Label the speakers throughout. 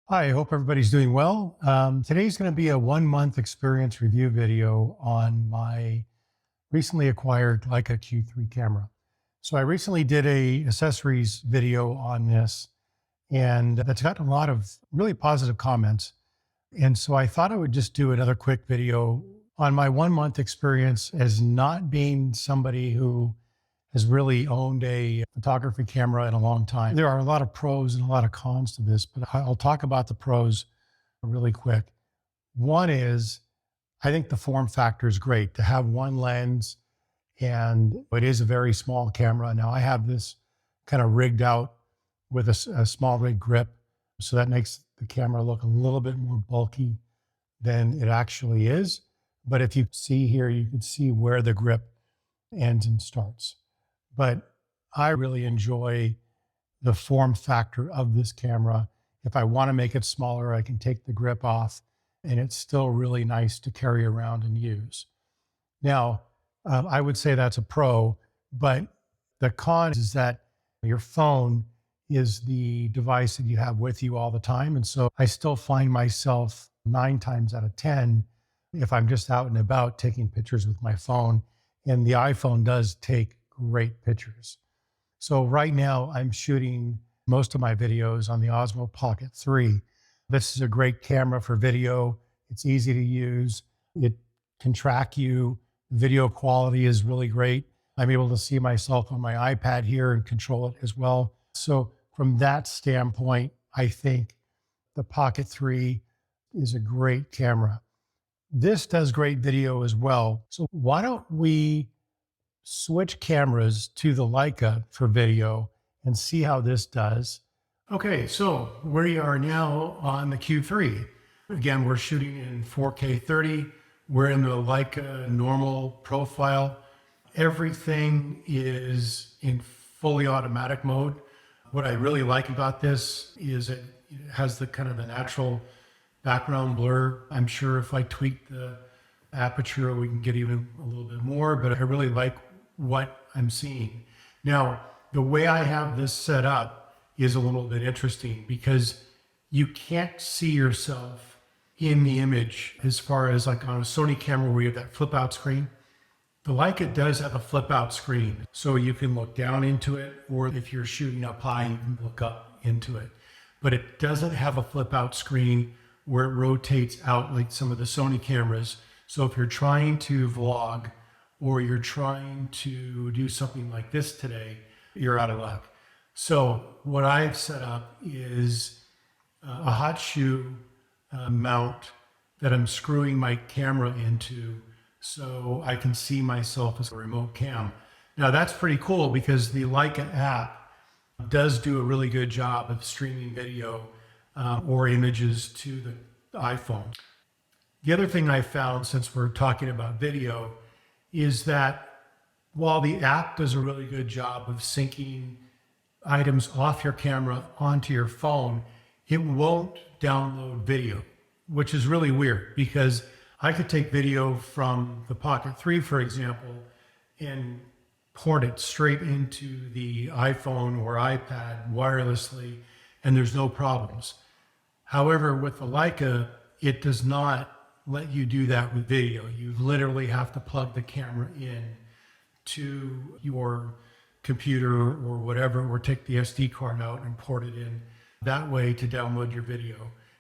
Speaker 1: Hi, I hope everybody's doing well. Today's going to be a 1 month experience review video on my recently acquired Leica Q3 camera. So I recently did a accessories video on this, and that's gotten a lot of really positive comments. And so I thought I would just do another quick video on my 1 month experience as not being somebody who has really owned a photography camera in a long time. There are a lot of pros and a lot of cons to this, but I'll talk about the pros really quick. One is I think the form factor is great to have one lens, and it is a very small camera. Now I have this kind of rigged out with a small rig grip, so that makes the camera look a little bit more bulky than it actually is. But if you see here, you can see where the grip ends and starts. But I really enjoy the form factor of this camera. If I want to make it smaller, I can take the grip off, and it's still really nice to carry around and use. Now, I would say that's a pro, but the con is that your phone is the device that you have with you all the time. And so I still find myself 9 times out of 10, if I'm just out and about, taking pictures with my phone. And the iPhone does take great pictures. So right now I'm shooting most of my videos on the Osmo Pocket 3. This is a great camera for video. It's easy to use. It can track you. Video quality is really great. I'm able to see myself on my iPad here and control it as well. So from that standpoint, I think the Pocket 3 is a great camera. This does great video as well. So why don't we switch cameras to the Leica for video and see how this does. Okay, so we are now on the Q3. Again, we're shooting in 4K 30. We're in the Leica normal profile. Everything is in fully automatic mode. What I really like about this is it has the kind of the natural background blur. I'm sure if I tweak the aperture, we can get even a little bit more, but I really like what I'm seeing. Now, the way I have this set up is a little bit interesting because you can't see yourself in the image as far as like on a Sony camera where you have that flip out screen. The Leica does have a flip out screen, so you can look down into it, or if you're shooting up high, you can look up into it. But it doesn't have a flip out screen where it rotates out like some of the Sony cameras. So if you're trying to vlog or you're trying to do something like this today, you're out of luck. So what I've set up is a hot shoe mount that I'm screwing my camera into so I can see myself as a remote cam. Now that's pretty cool because the Leica app does do a really good job of streaming video or images to the iPhone. The other thing I found, since we're talking about video, is that while the app does a really good job of syncing items off your camera onto your phone, it won't download video, which is really weird because I could take video from the Pocket 3, for example, and port it straight into the iPhone or iPad wirelessly, and there's no problems. However, with the Leica, it does not let you do that with video. You literally have to plug the camera in to your computer or whatever, or take the SD card out and port it in that way to download your video.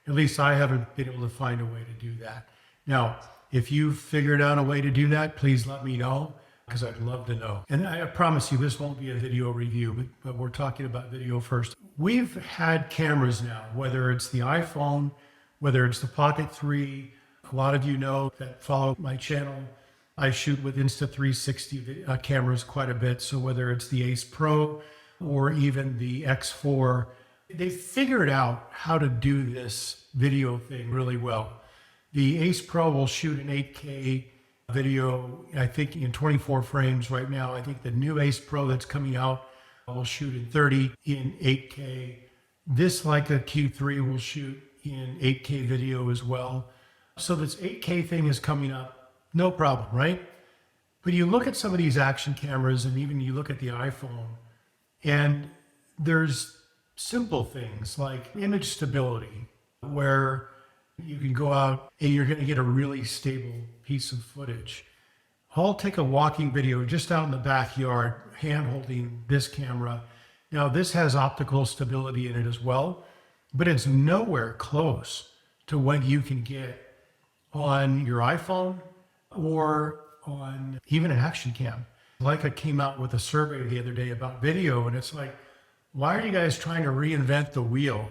Speaker 1: At least I haven't been able to find a way to do that. Now, if you've figured out a way to do that, please let me know, because I'd love to know. And I promise you, this won't be a video review, but we're talking about video first. We've had cameras now, whether it's the iPhone, whether it's the Pocket 3. A lot of you know that follow my channel, I shoot with Insta360 cameras quite a bit. So whether it's the Ace Pro or even the X4, they figured out how to do this video thing really well. The Ace Pro will shoot an 8K video, I think in 24 frames right now. I think the new Ace Pro that's coming out will shoot in 30 in 8K. This Leica Q3 will shoot in 8K video as well. So this 8K thing is coming up, no problem, right? But you look at some of these action cameras and even you look at the iPhone, and there's simple things like image stability. where you can go out and you're going to get a really stable piece of footage. I'll take a walking video just out in the backyard, hand holding this camera. Now, this has optical stability in it as well, but it's nowhere close to what you can get on your iPhone or on even an action cam. Leica came out with a survey the other day about video, and it's like, why are you guys trying to reinvent the wheel?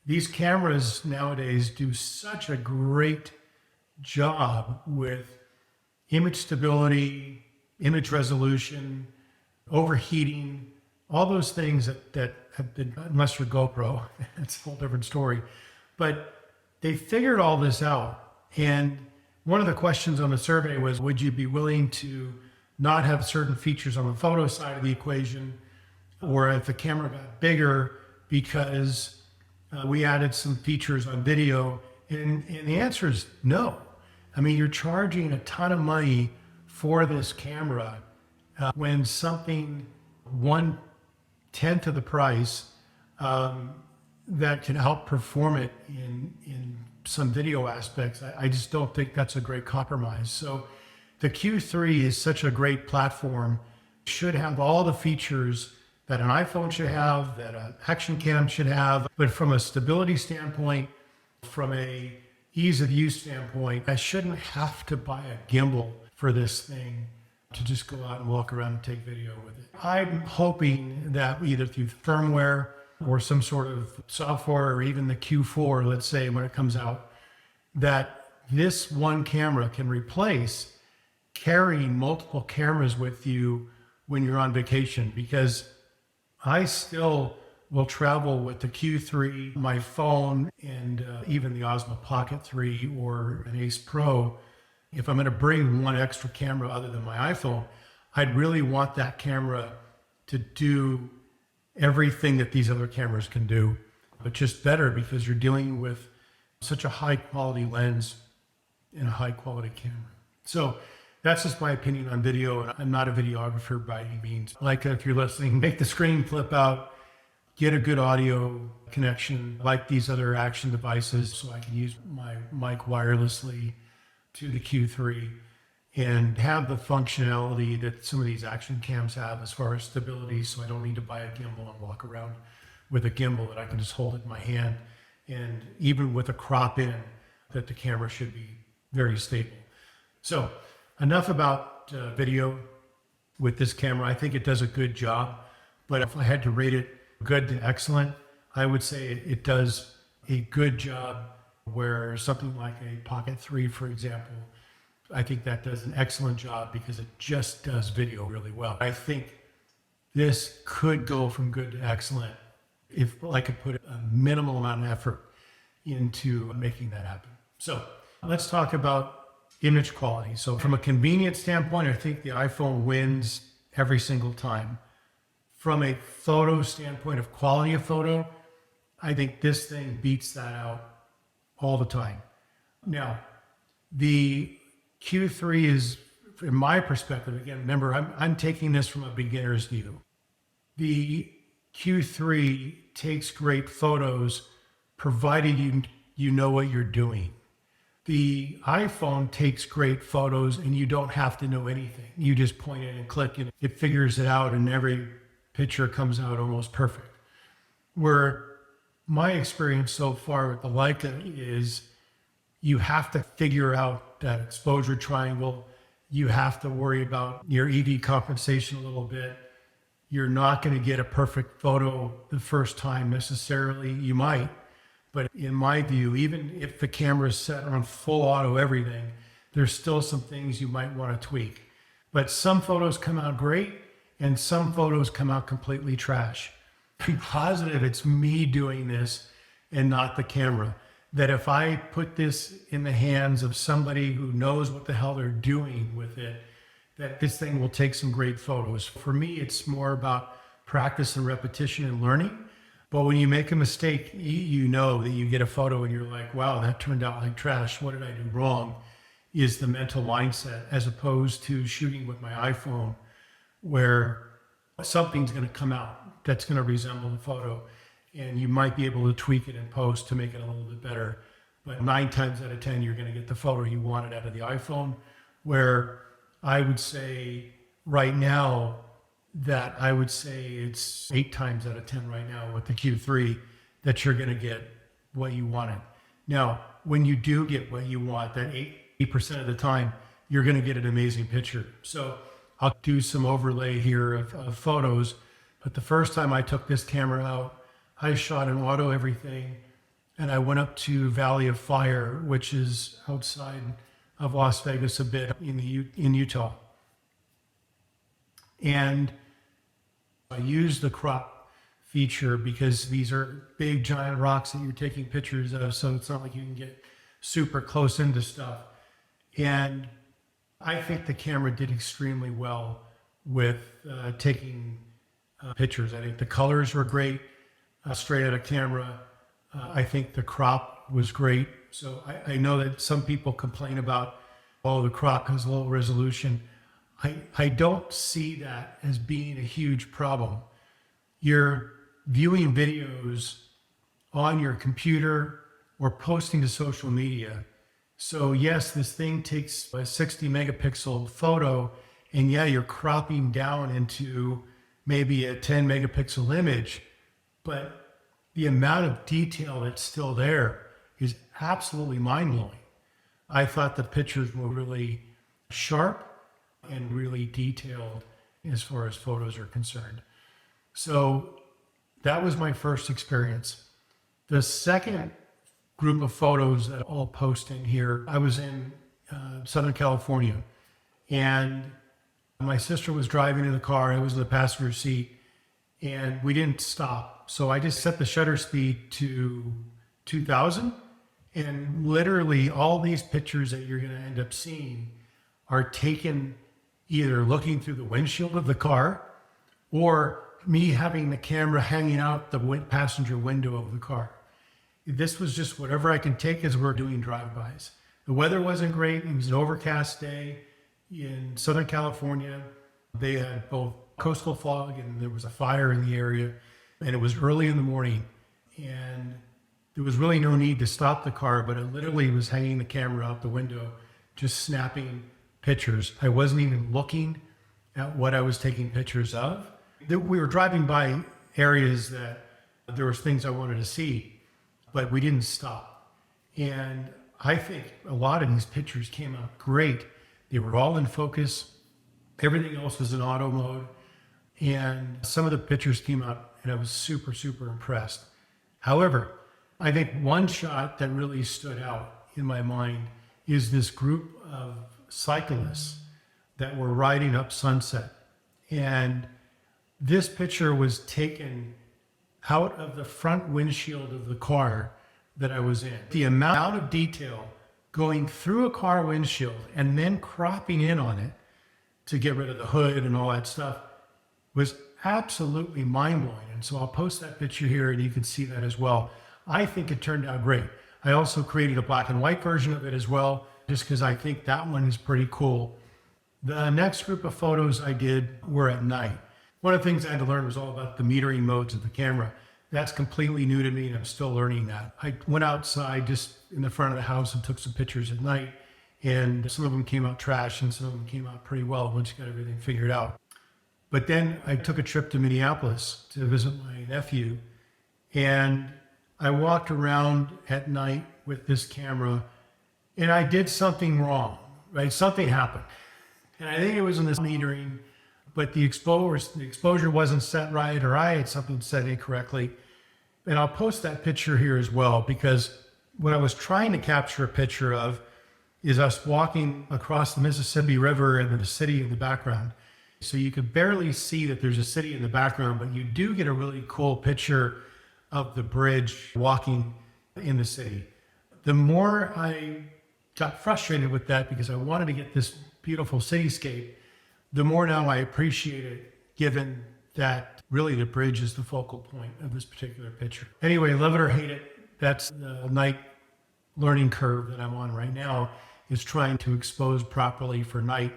Speaker 1: These cameras nowadays do such a great job with image stability, image resolution, overheating, all those things that have been, unless you're GoPro, it's a whole different story. But they figured all this out. And one of the questions on the survey was, would you be willing to not have certain features on the photo side of the equation, or if the camera got bigger because we added some features on video? And the answer is no. I mean, you're charging a ton of money for this camera when something 1/10 of the price that can help perform it in some video aspects. I just don't think that's a great compromise. So the Q3 is such a great platform, should have all the features that an iPhone should have, that an action cam should have. But from a stability standpoint, from a ease of use standpoint, I shouldn't have to buy a gimbal for this thing to just go out and walk around and take video with it. I'm hoping that either through firmware or some sort of software, or even the Q4, let's say, when it comes out, that this one camera can replace carrying multiple cameras with you when you're on vacation. Because I still will travel with the Q3, my phone, and even the Osmo Pocket 3 or an Ace Pro. If I'm going to bring one extra camera other than my iPhone, I'd really want that camera to do everything that these other cameras can do, but just better, because you're dealing with such a high quality lens and a high quality camera. So that's just my opinion on video. And I'm not a videographer by any means. Like, if you're listening, make the screen flip out, get a good audio connection like these other action devices, so I can use my mic wirelessly to the Q3 and have the functionality that some of these action cams have as far as stability, so I don't need to buy a gimbal and walk around with a gimbal, that I can just hold it in my hand. And even with a crop in, that the camera should be very stable. So enough about video with this camera. I think it does a good job, but if I had to rate it good to excellent, I would say it does a good job, where something like a Pocket 3, for example, I think that does an excellent job because it just does video really well. I think this could go from good to excellent if I could put a minimal amount of effort into making that happen. So let's talk about image quality. So from a convenience standpoint, I think the iPhone wins every single time. From a photo standpoint of quality of photo, I think this thing beats that out all the time. Now, the Q3 is, from my perspective, again, remember, I'm taking this from a beginner's view. The Q3 takes great photos, provided you know what you're doing. The iPhone takes great photos and you don't have to know anything. You just point it and click and it figures it out, and every picture comes out almost perfect. Where my experience so far with the Leica is, you have to figure out that exposure triangle. You have to worry about your EV compensation a little bit. You're not going to get a perfect photo the first time necessarily. You might, but in my view, even if the camera is set on full auto everything, there's still some things you might want to tweak. But some photos come out great and some photos come out completely trash. Be positive it's me doing this and not the camera. That if I put this in the hands of somebody who knows what the hell they're doing with it, that this thing will take some great photos. For me, it's more about practice and repetition and learning. But when you make a mistake, you know that you get a photo and you're like, wow, that turned out like trash. What did I do wrong? Is the mental mindset, as opposed to shooting with my iPhone, where something's going to come out that's going to resemble the photo. and you might be able to tweak it in post to make it a little bit better. But 9 times out of 10, you're going to get the photo you wanted out of the iPhone, where I would say right now that I would say it's 8 times out of 10 right now with the Q3 that you're going to get what you wanted. Now, when you do get what you want, that 80% of the time, you're going to get an amazing picture. So I'll do some overlay here of photos. But the first time I took this camera out, I shot in auto everything, and I went up to Valley of Fire, which is outside of Las Vegas a bit in Utah. And I used the crop feature because these are big giant rocks that you're taking pictures of, so it's not like you can get super close into stuff. And I think the camera did extremely well with taking pictures. I think the colors were great, straight out of camera. I think the crop was great. So I know that some people complain about, oh, the crop has low resolution. I don't see that as being a huge problem. You're viewing videos on your computer or posting to social media. So yes, this thing takes a 60 megapixel photo, and yeah, you're cropping down into maybe a 10 megapixel image, but the amount of detail that's still there is absolutely mind-blowing. I thought the pictures were really sharp and really detailed as far as photos are concerned. So that was my first experience. The second group of photos that I'll post in here, I was in Southern California, and my sister was driving in the car. I was in the passenger seat, and we didn't stop. So I just set the shutter speed to 2000, and literally all these pictures that you're going to end up seeing are taken either looking through the windshield of the car or me having the camera hanging out the passenger window of the car. This was just whatever I can take as we're doing drive-bys. The weather wasn't great. It was an overcast day in Southern California. They had both coastal fog and there was a fire in the area, and it was early in the morning, and there was really no need to stop the car, but it literally was hanging the camera out the window, just snapping pictures. I wasn't even looking at what I was taking pictures of. We were driving by areas that there was things I wanted to see, but we didn't stop. And I think a lot of these pictures came out great. They were all in focus. Everything else was in auto mode. And some of the pictures came out and I was super, super impressed. However, I think one shot that really stood out in my mind is this group of cyclists that were riding up Sunset. And this picture was taken out of the front windshield of the car that I was in. The amount of detail going through a car windshield and then cropping in on it to get rid of the hood and all that stuff was absolutely mind-blowing. And so I'll post that picture here and you can see that as well. I think it turned out great. I also created a black and white version of it as well, just because I think that one is pretty cool. The next group of photos I did were at night. One of the things I had to learn was all about the metering modes of the camera. That's completely new to me and I'm still learning that. I went outside just in the front of the house and took some pictures at night, and some of them came out trash and some of them came out pretty well once you got everything figured out. But then I took a trip to Minneapolis to visit my nephew, and I walked around at night with this camera and I did something wrong, right? Something happened. And I think it was in this metering, but the exposure wasn't set right, or I had something set incorrectly. And I'll post that picture here as well, because what I was trying to capture a picture of is us walking across the Mississippi River and the city in the background. So you could barely see that there's a city in the background, but you do get a really cool picture of the bridge walking in the city. The more I got frustrated with that because I wanted to get this beautiful cityscape, the more now I appreciate it, given that really the bridge is the focal point of this particular picture. Anyway, love it or hate it, that's the night learning curve that I'm on right now, is trying to expose properly for night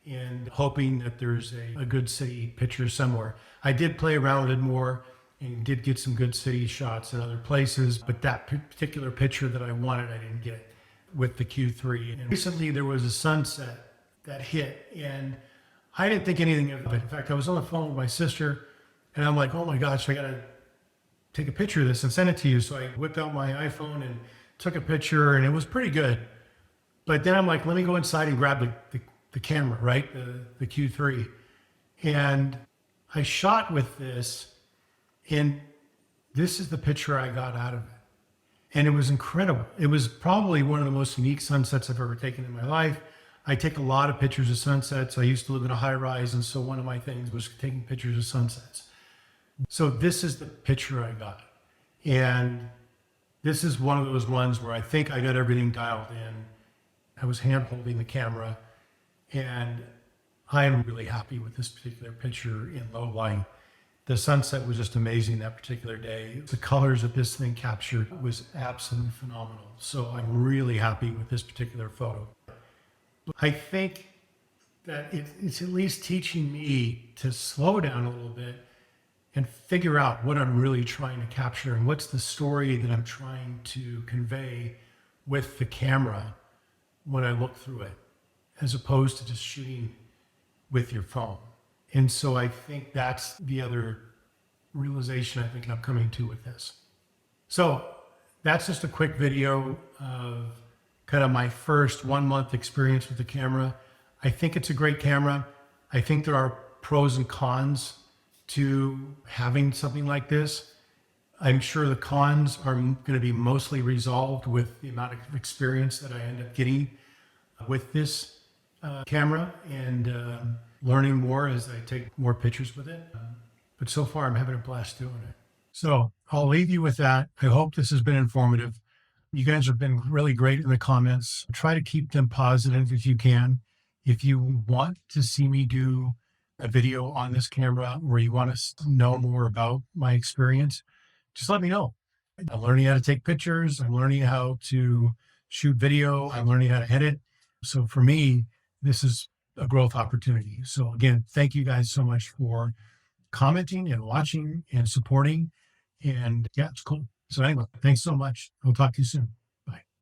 Speaker 1: and hoping that there's a good city picture somewhere. I did play around with it more. and did get some good city shots in other places. But that particular picture that I wanted, I didn't get with the Q3. And recently there was a sunset that hit, and I didn't think anything of it. In fact, I was on the phone with my sister, and I'm like, oh my gosh, I got to take a picture of this and send it to you. So I whipped out my iPhone and took a picture, and it was pretty good. But then I'm like, let me go inside and grab the camera, right? The Q3. And I shot with this, and this is the picture I got out of it. And it was incredible. It was probably one of the most unique sunsets I've ever taken in my life. I take a lot of pictures of sunsets. I used to live in a high rise, and so one of my things was taking pictures of sunsets. So this is the picture I got. And this is one of those ones where I think I got everything dialed in. I was hand holding the camera, and I am really happy with this particular picture in low light. The sunset was just amazing that particular day. The colors that this thing captured was absolutely phenomenal. So I'm really happy with this particular photo. I think that it's at least teaching me to slow down a little bit and figure out what I'm really trying to capture and what's the story that I'm trying to convey with the camera when I look through it, as opposed to just shooting with your phone. And so I think that's the other realization I think I'm coming to with this. So that's just a quick video of kind of my first 1 month experience with the camera. I think it's a great camera. I think there are pros and cons to having something like this. I'm sure the cons are going to be mostly resolved with the amount of experience that I end up getting with this camera and learning more as I take more pictures with it. But so far, I'm having a blast doing it. So I'll leave you with that. I hope this has been informative. You guys have been really great in the comments. Try to keep them positive if you can. If you want to see me do a video on this camera where you want to know more about my experience, just let me know. I'm learning how to take pictures. I'm learning how to shoot video. I'm learning how to edit. So for me, this is a growth opportunity. So again, thank you guys so much for commenting and watching and supporting. And yeah, it's cool. So anyway, thanks so much. I'll talk to you soon.